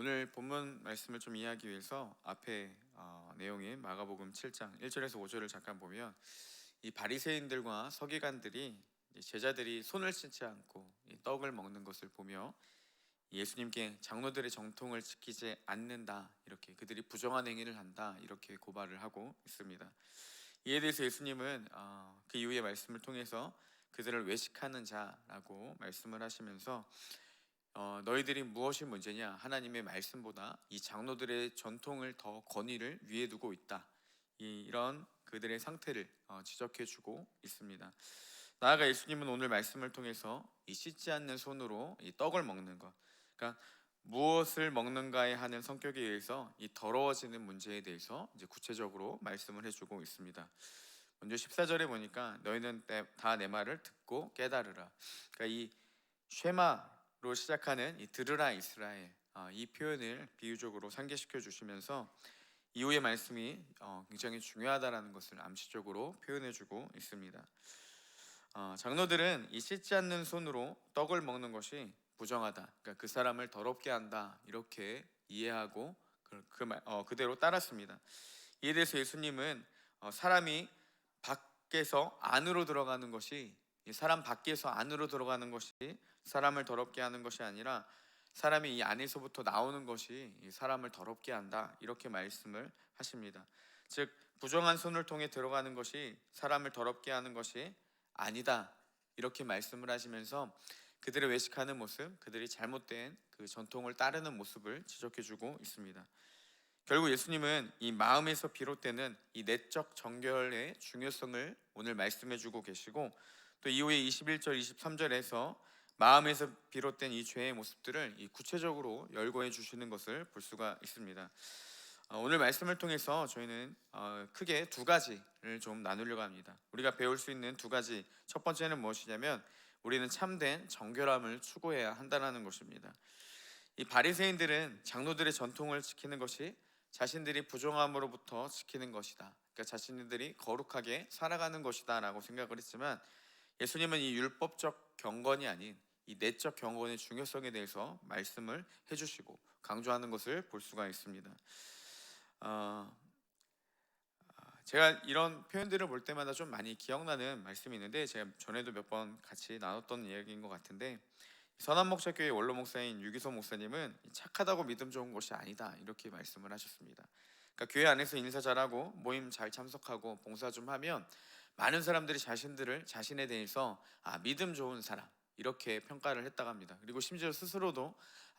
오늘 본문 말씀을 좀 이해하기 위해서 앞에 내용인 마가복음 7장 1절에서 5절을 잠깐 보면 이 바리새인들과 서기관들이 제자들이 손을 씻지 않고 이 떡을 먹는 것을 보며 예수님께 장로들의 정통을 지키지 않는다, 이렇게 그들이 부정한 행위를 한다, 이렇게 고발을 하고 있습니다. 이에 대해서 예수님은 그 이후의 말씀을 통해서 그들을 외식하는 자라고 말씀을 하시면서 너희들이 무엇이 문제냐? 하나님의 말씀보다 이 장로들의 전통을 더 권위를 위에 두고 있다. 이런 그들의 상태를 지적해주고 있습니다. 나아가 예수님은 오늘 말씀을 통해서 이 씻지 않는 손으로 이 떡을 먹는 것, 그러니까 무엇을 먹는가에 하는 성격에 의해서 이 더러워지는 문제에 대해서 이제 구체적으로 말씀을 해주고 있습니다. 먼저 14절에 보니까 너희는 다 내 말을 듣고 깨달으라. 그러니까 이 쉐마로 시작하는 이 들으라 이스라엘, 이 표현을 비유적으로 상기시켜 주시면서 이후의 말씀이 굉장히 중요하다라는 것을 암시적으로 표현해주고 있습니다. 장로들은 이 씻지 않는 손으로 떡을 먹는 것이 부정하다, 그러니까 그 사람을 더럽게 한다, 이렇게 이해하고 그대로 따랐습니다. 이에 대해서 예수님은 사람이 밖에서 안으로 들어가는 것이 사람 밖에서 안으로 들어가는 것이 사람을 더럽게 하는 것이 아니라 사람이 이 안에서부터 나오는 것이 이 사람을 더럽게 한다, 이렇게 말씀을 하십니다. 즉 부정한 손을 통해 들어가는 것이 사람을 더럽게 하는 것이 아니다, 이렇게 말씀을 하시면서 그들의 외식하는 모습, 그들이 잘못된 그 전통을 따르는 모습을 지적해주고 있습니다. 결국 예수님은 이 마음에서 비롯되는 이 내적 정결의 중요성을 오늘 말씀해주고 계시고, 또 이후에 21절, 23절에서 마음에서 비롯된 이 죄의 모습들을 구체적으로 열거해 주시는 것을 볼 수가 있습니다. 오늘 말씀을 통해서 저희는 크게 두 가지를 좀 나누려고 합니다. 우리가 배울 수 있는 두 가지, 첫 번째는 무엇이냐면 우리는 참된 정결함을 추구해야 한다는 것입니다. 이 바리새인들은 장로들의 전통을 지키는 것이 자신들이 부정함으로부터 지키는 것이다, 그러니까 자신들이 거룩하게 살아가는 것이다 라고 생각을 했지만, 예수님은 이 율법적 경건이 아닌 이 내적 경건의 중요성에 대해서 말씀을 해주시고 강조하는 것을 볼 수가 있습니다. 제가 이런 표현들을 볼 때마다 좀 많이 기억나는 말씀이 있는데, 제가 전에도 몇 번 같이 나눴던 이야기인 것 같은데, 선한목자교회 원로 목사인 유기소 목사님은 착하다고 믿음 좋은 것이 아니다, 이렇게 말씀을 하셨습니다. 그러니까 교회 안에서 인사 잘하고 모임 잘 참석하고 봉사 좀 하면 많은 사람들이 자신에 대해서 믿음 좋은 사람, 이렇게 평가를 했다고 합니다. 그리고 심지어 스스로도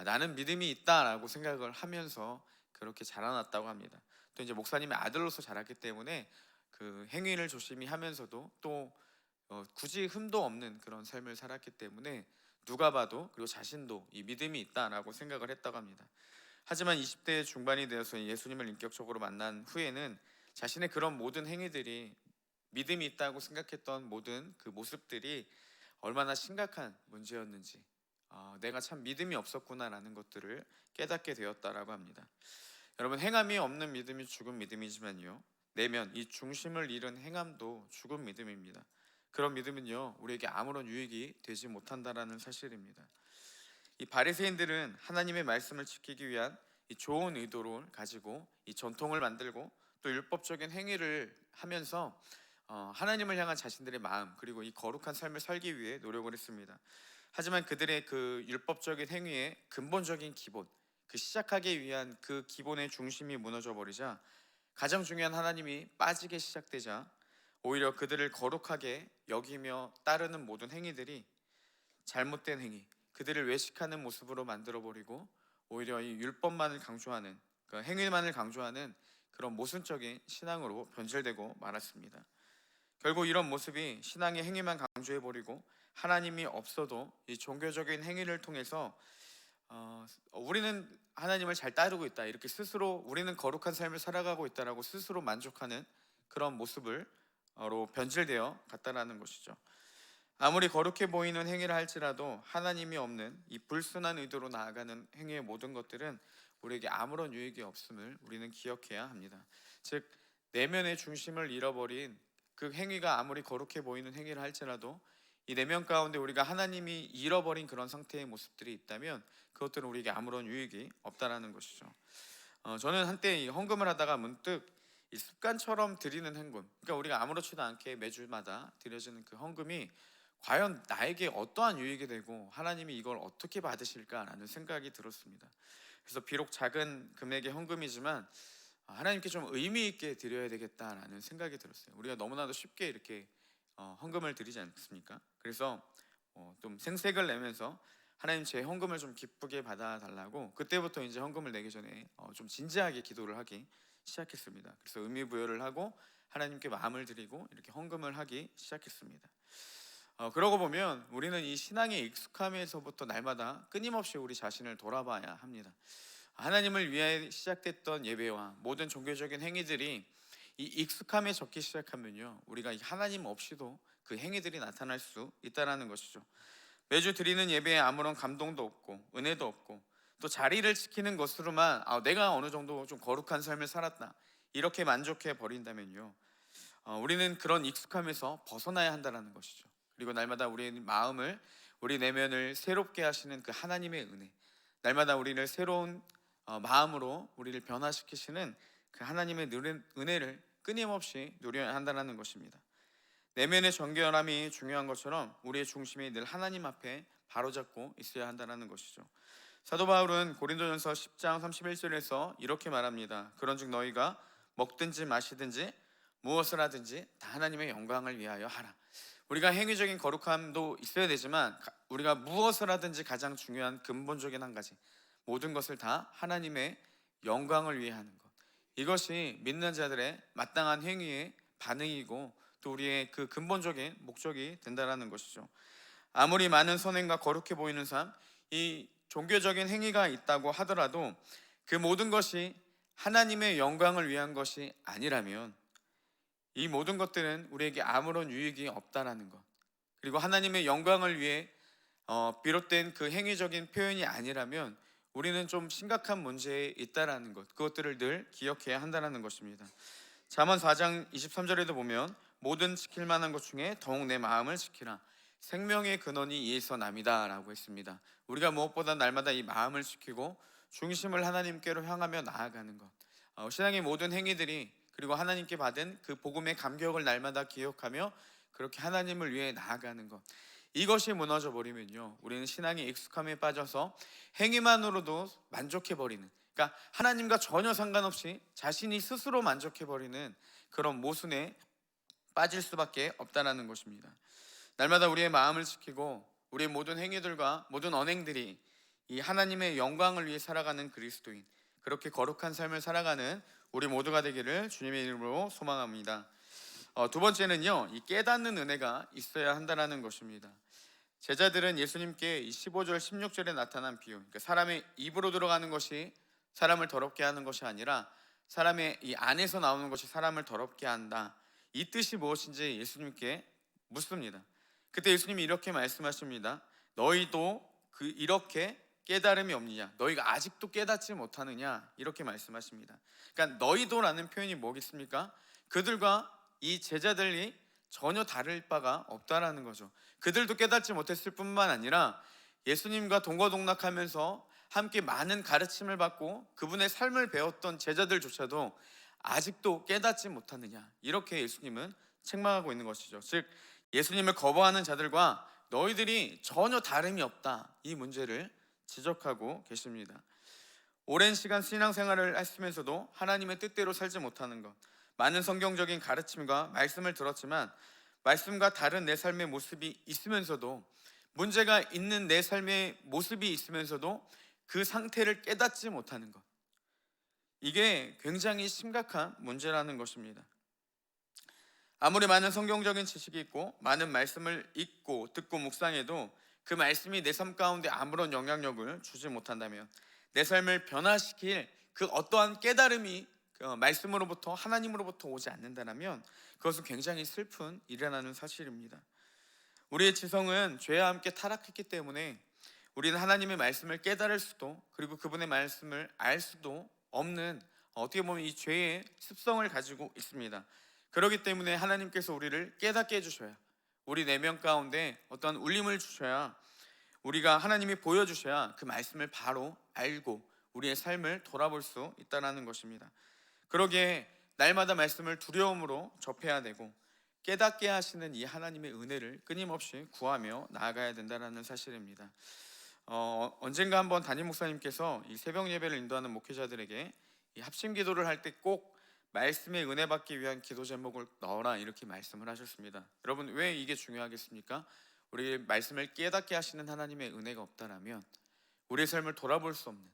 나는 믿음이 있다라고 생각을 하면서 그렇게 자라났다고 합니다. 또 이제 목사님의 아들로서 자랐기 때문에 그 행위를 조심히 하면서도 또 굳이 흠도 없는 그런 삶을 살았기 때문에 누가 봐도, 그리고 자신도 이 믿음이 있다라고 생각을 했다고 합니다. 하지만 20대 중반이 되어서 예수님을 인격적으로 만난 후에는 자신의 그런 모든 행위들이, 믿음이 있다고 생각했던 모든 그 모습들이 얼마나 심각한 문제였는지, 내가 참 믿음이 없었구나라는 것들을 깨닫게 되었다라고 합니다. 여러분, 행함이 없는 믿음이 죽은 믿음이지만요, 내면 이 중심을 잃은 행함도 죽은 믿음입니다. 그런 믿음은요, 우리에게 아무런 유익이 되지 못한다라는 사실입니다. 이 바리새인들은 하나님의 말씀을 지키기 위한 이 좋은 의도를 가지고 이 전통을 만들고 또 율법적인 행위를 하면서 하나님을 향한 자신들의 마음, 그리고 이 거룩한 삶을 살기 위해 노력을 했습니다. 하지만 그들의 그 율법적인 행위의 근본적인 기본, 그 시작하기 위한 그 기본의 중심이 무너져 버리자, 가장 중요한 하나님이 빠지게 시작되자, 오히려 그들을 거룩하게 여기며 따르는 모든 행위들이 잘못된 행위, 그들을 외식하는 모습으로 만들어버리고 오히려 이 율법만을 강조하는, 그 행위만을 강조하는 그런 모순적인 신앙으로 변질되고 말았습니다. 결국 이런 모습이 신앙의 행위만 강조해버리고 하나님이 없어도 이 종교적인 행위를 통해서 우리는 하나님을 잘 따르고 있다, 이렇게 스스로 우리는 거룩한 삶을 살아가고 있다라고 스스로 만족하는 그런 모습으로 변질되어 갔다라는 것이죠. 아무리 거룩해 보이는 행위를 할지라도 하나님이 없는 이 불순한 의도로 나아가는 행위의 모든 것들은 우리에게 아무런 유익이 없음을 우리는 기억해야 합니다. 즉 내면의 중심을 잃어버린 그 행위가 아무리 거룩해 보이는 행위를 할지라도 이 내면 가운데 우리가 하나님이 잃어버린 그런 상태의 모습들이 있다면 그것들은 우리에게 아무런 유익이 없다라는 것이죠. 저는 한때 이 헌금을 하다가 문득 이 습관처럼 드리는 헌금, 그러니까 우리가 아무렇지도 않게 매주마다 드려지는 그 헌금이 과연 나에게 어떠한 유익이 되고 하나님이 이걸 어떻게 받으실까라는 생각이 들었습니다. 그래서 비록 작은 금액의 헌금이지만 하나님께 좀 의미 있게 드려야 되겠다라는 생각이 들었어요. 우리가 너무나도 쉽게 이렇게 헌금을 드리지 않습니까? 그래서 좀 생색을 내면서 하나님 제 헌금을 좀 기쁘게 받아달라고 그때부터 이제 헌금을 내기 전에 좀 진지하게 기도를 하기 시작했습니다. 그래서 의미 부여를 하고 하나님께 마음을 드리고 이렇게 헌금을 하기 시작했습니다. 그러고 보면 우리는 이 신앙의 익숙함에서부터 날마다 끊임없이 우리 자신을 돌아봐야 합니다. 하나님을 위해 시작됐던 예배와 모든 종교적인 행위들이 이 익숙함에 적기 시작하면요, 우리가 하나님 없이도 그 행위들이 나타날 수 있다는 것이죠. 매주 드리는 예배에 아무런 감동도 없고 은혜도 없고 또 자리를 지키는 것으로만 내가 어느 정도 좀 거룩한 삶을 살았다 이렇게 만족해 버린다면요, 우리는 그런 익숙함에서 벗어나야 한다는 것이죠. 그리고 날마다 우리의 마음을, 우리 내면을 새롭게 하시는 그 하나님의 은혜, 날마다 우리를 새로운 마음으로 우리를 변화시키시는 그 하나님의 은혜를 끊임없이 누려야 한다는 것입니다. 내면의 정결함이 중요한 것처럼 우리의 중심이 늘 하나님 앞에 바로잡고 있어야 한다는 것이죠. 사도 바울은 고린도전서 10장 31절에서 이렇게 말합니다. 그런즉 너희가 먹든지 마시든지 무엇을 하든지 다 하나님의 영광을 위하여 하라. 우리가 행위적인 거룩함도 있어야 되지만 우리가 무엇을 하든지 가장 중요한 근본적인 한 가지, 모든 것을 다 하나님의 영광을 위해 하는 것, 이것이 믿는 자들의 마땅한 행위의 반응이고 또 우리의 그 근본적인 목적이 된다는 것이죠. 아무리 많은 선행과 거룩해 보이는 삶, 이 종교적인 행위가 있다고 하더라도 그 모든 것이 하나님의 영광을 위한 것이 아니라면 이 모든 것들은 우리에게 아무런 유익이 없다라는 것, 그리고 하나님의 영광을 위해 비롯된 그 행위적인 표현이 아니라면 우리는 좀 심각한 문제에 있다라는 것, 그것들을 늘 기억해야 한다는 것입니다. 잠언 4장 23절에도 보면 모든 지킬 만한 것 중에 더욱 내 마음을 지키라. 생명의 근원이 이에서 남이다 라고 했습니다. 우리가 무엇보다 날마다 이 마음을 지키고 중심을 하나님께로 향하며 나아가는 것, 신앙의 모든 행위들이 그리고 하나님께 받은 그 복음의 감격을 날마다 기억하며 그렇게 하나님을 위해 나아가는 것, 이것이 무너져 버리면요, 우리는 신앙의 익숙함에 빠져서 행위만으로도 만족해 버리는, 그러니까 하나님과 전혀 상관없이 자신이 스스로 만족해 버리는 그런 모순에 빠질 수밖에 없다는 것입니다. 날마다 우리의 마음을 지키고 우리의 모든 행위들과 모든 언행들이 이 하나님의 영광을 위해 살아가는 그리스도인, 그렇게 거룩한 삶을 살아가는 우리 모두가 되기를 주님의 이름으로 소망합니다. 두 번째는요, 이 깨닫는 은혜가 있어야 한다는 것입니다. 제자들은 예수님께 이 15절 16절에 나타난 비유, 그러니까 사람의 입으로 들어가는 것이 사람을 더럽게 하는 것이 아니라 사람의 이 안에서 나오는 것이 사람을 더럽게 한다, 이 뜻이 무엇인지 예수님께 묻습니다. 그때 예수님이 이렇게 말씀하십니다. 너희도 이렇게 깨달음이 없느냐, 너희가 아직도 깨닫지 못하느냐, 이렇게 말씀하십니다. 그러니까 너희도라는 표현이 뭐겠습니까? 그들과 이 제자들이 전혀 다를 바가 없다라는 거죠. 그들도 깨닫지 못했을 뿐만 아니라 예수님과 동거동락하면서 함께 많은 가르침을 받고 그분의 삶을 배웠던 제자들조차도 아직도 깨닫지 못하느냐, 이렇게 예수님은 책망하고 있는 것이죠. 즉 예수님을 거부하는 자들과 너희들이 전혀 다름이 없다, 이 문제를 지적하고 계십니다. 오랜 시간 신앙생활을 하시면서도 하나님의 뜻대로 살지 못하는 것, 많은 성경적인 가르침과 말씀을 들었지만 말씀과 다른 내 삶의 모습이 있으면서도, 문제가 있는 내 삶의 모습이 있으면서도 그 상태를 깨닫지 못하는 것, 이게 굉장히 심각한 문제라는 것입니다. 아무리 많은 성경적인 지식이 있고 많은 말씀을 읽고 듣고 묵상해도 그 말씀이 내 삶 가운데 아무런 영향력을 주지 못한다면, 내 삶을 변화시킬 그 어떠한 깨달음이 말씀으로부터, 하나님으로부터 오지 않는다면 그것은 굉장히 슬픈 일이라는 사실입니다. 우리의 지성은 죄와 함께 타락했기 때문에 우리는 하나님의 말씀을 깨달을 수도, 그리고 그분의 말씀을 알 수도 없는, 어떻게 보면 이 죄의 습성을 가지고 있습니다. 그렇기 때문에 하나님께서 우리를 깨닫게 해주셔야, 우리 내면 가운데 어떤 울림을 주셔야, 우리가 하나님이 보여주셔야 그 말씀을 바로 알고 우리의 삶을 돌아볼 수 있다는 것입니다. 그러기에 날마다 말씀을 두려움으로 접해야 되고 깨닫게 하시는 이 하나님의 은혜를 끊임없이 구하며 나아가야 된다는 사실입니다. 언젠가 한번 담임 목사님께서 이 새벽 예배를 인도하는 목회자들에게 이 합심 기도를 할 때 꼭 말씀의 은혜 받기 위한 기도 제목을 넣어라, 이렇게 말씀을 하셨습니다. 여러분, 왜 이게 중요하겠습니까? 우리 말씀을 깨닫게 하시는 하나님의 은혜가 없다라면 우리의 삶을 돌아볼 수 없는,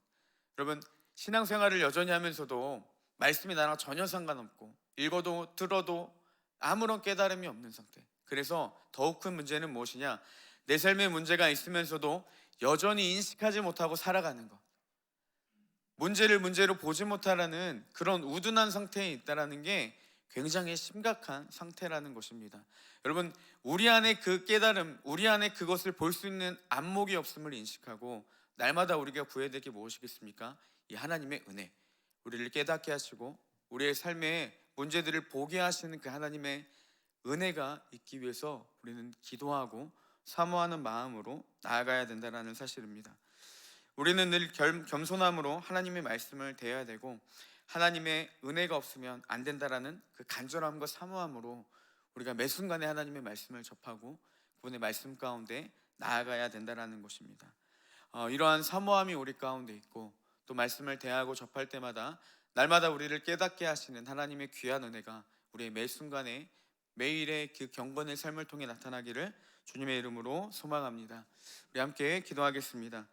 여러분, 신앙생활을 여전히 하면서도 말씀이 나랑 전혀 상관없고 읽어도 들어도 아무런 깨달음이 없는 상태. 그래서 더욱 큰 문제는 무엇이냐? 내 삶에 문제가 있으면서도 여전히 인식하지 못하고 살아가는 것, 문제를 문제로 보지 못하라는 그런 우둔한 상태에 있다는 게 굉장히 심각한 상태라는 것입니다. 여러분, 우리 안에 그 깨달음, 우리 안에 그것을 볼 수 있는 안목이 없음을 인식하고 날마다 우리가 구해야 될 게 무엇이겠습니까? 이 하나님의 은혜, 우리를 깨닫게 하시고 우리의 삶의 문제들을 보게 하시는 그 하나님의 은혜가 있기 위해서 우리는 기도하고 사모하는 마음으로 나아가야 된다는 사실입니다. 우리는 늘 겸손함으로 하나님의 말씀을 대해야 되고 하나님의 은혜가 없으면 안 된다라는 그 간절함과 사모함으로 우리가 매 순간에 하나님의 말씀을 접하고 그분의 말씀 가운데 나아가야 된다는 것입니다. 이러한 사모함이 우리 가운데 있고 또 말씀을 대하고 접할 때마다 날마다 우리를 깨닫게 하시는 하나님의 귀한 은혜가 우리의 매 순간에 매일의 그 경건의 삶을 통해 나타나기를 주님의 이름으로 소망합니다. 우리 함께 기도하겠습니다.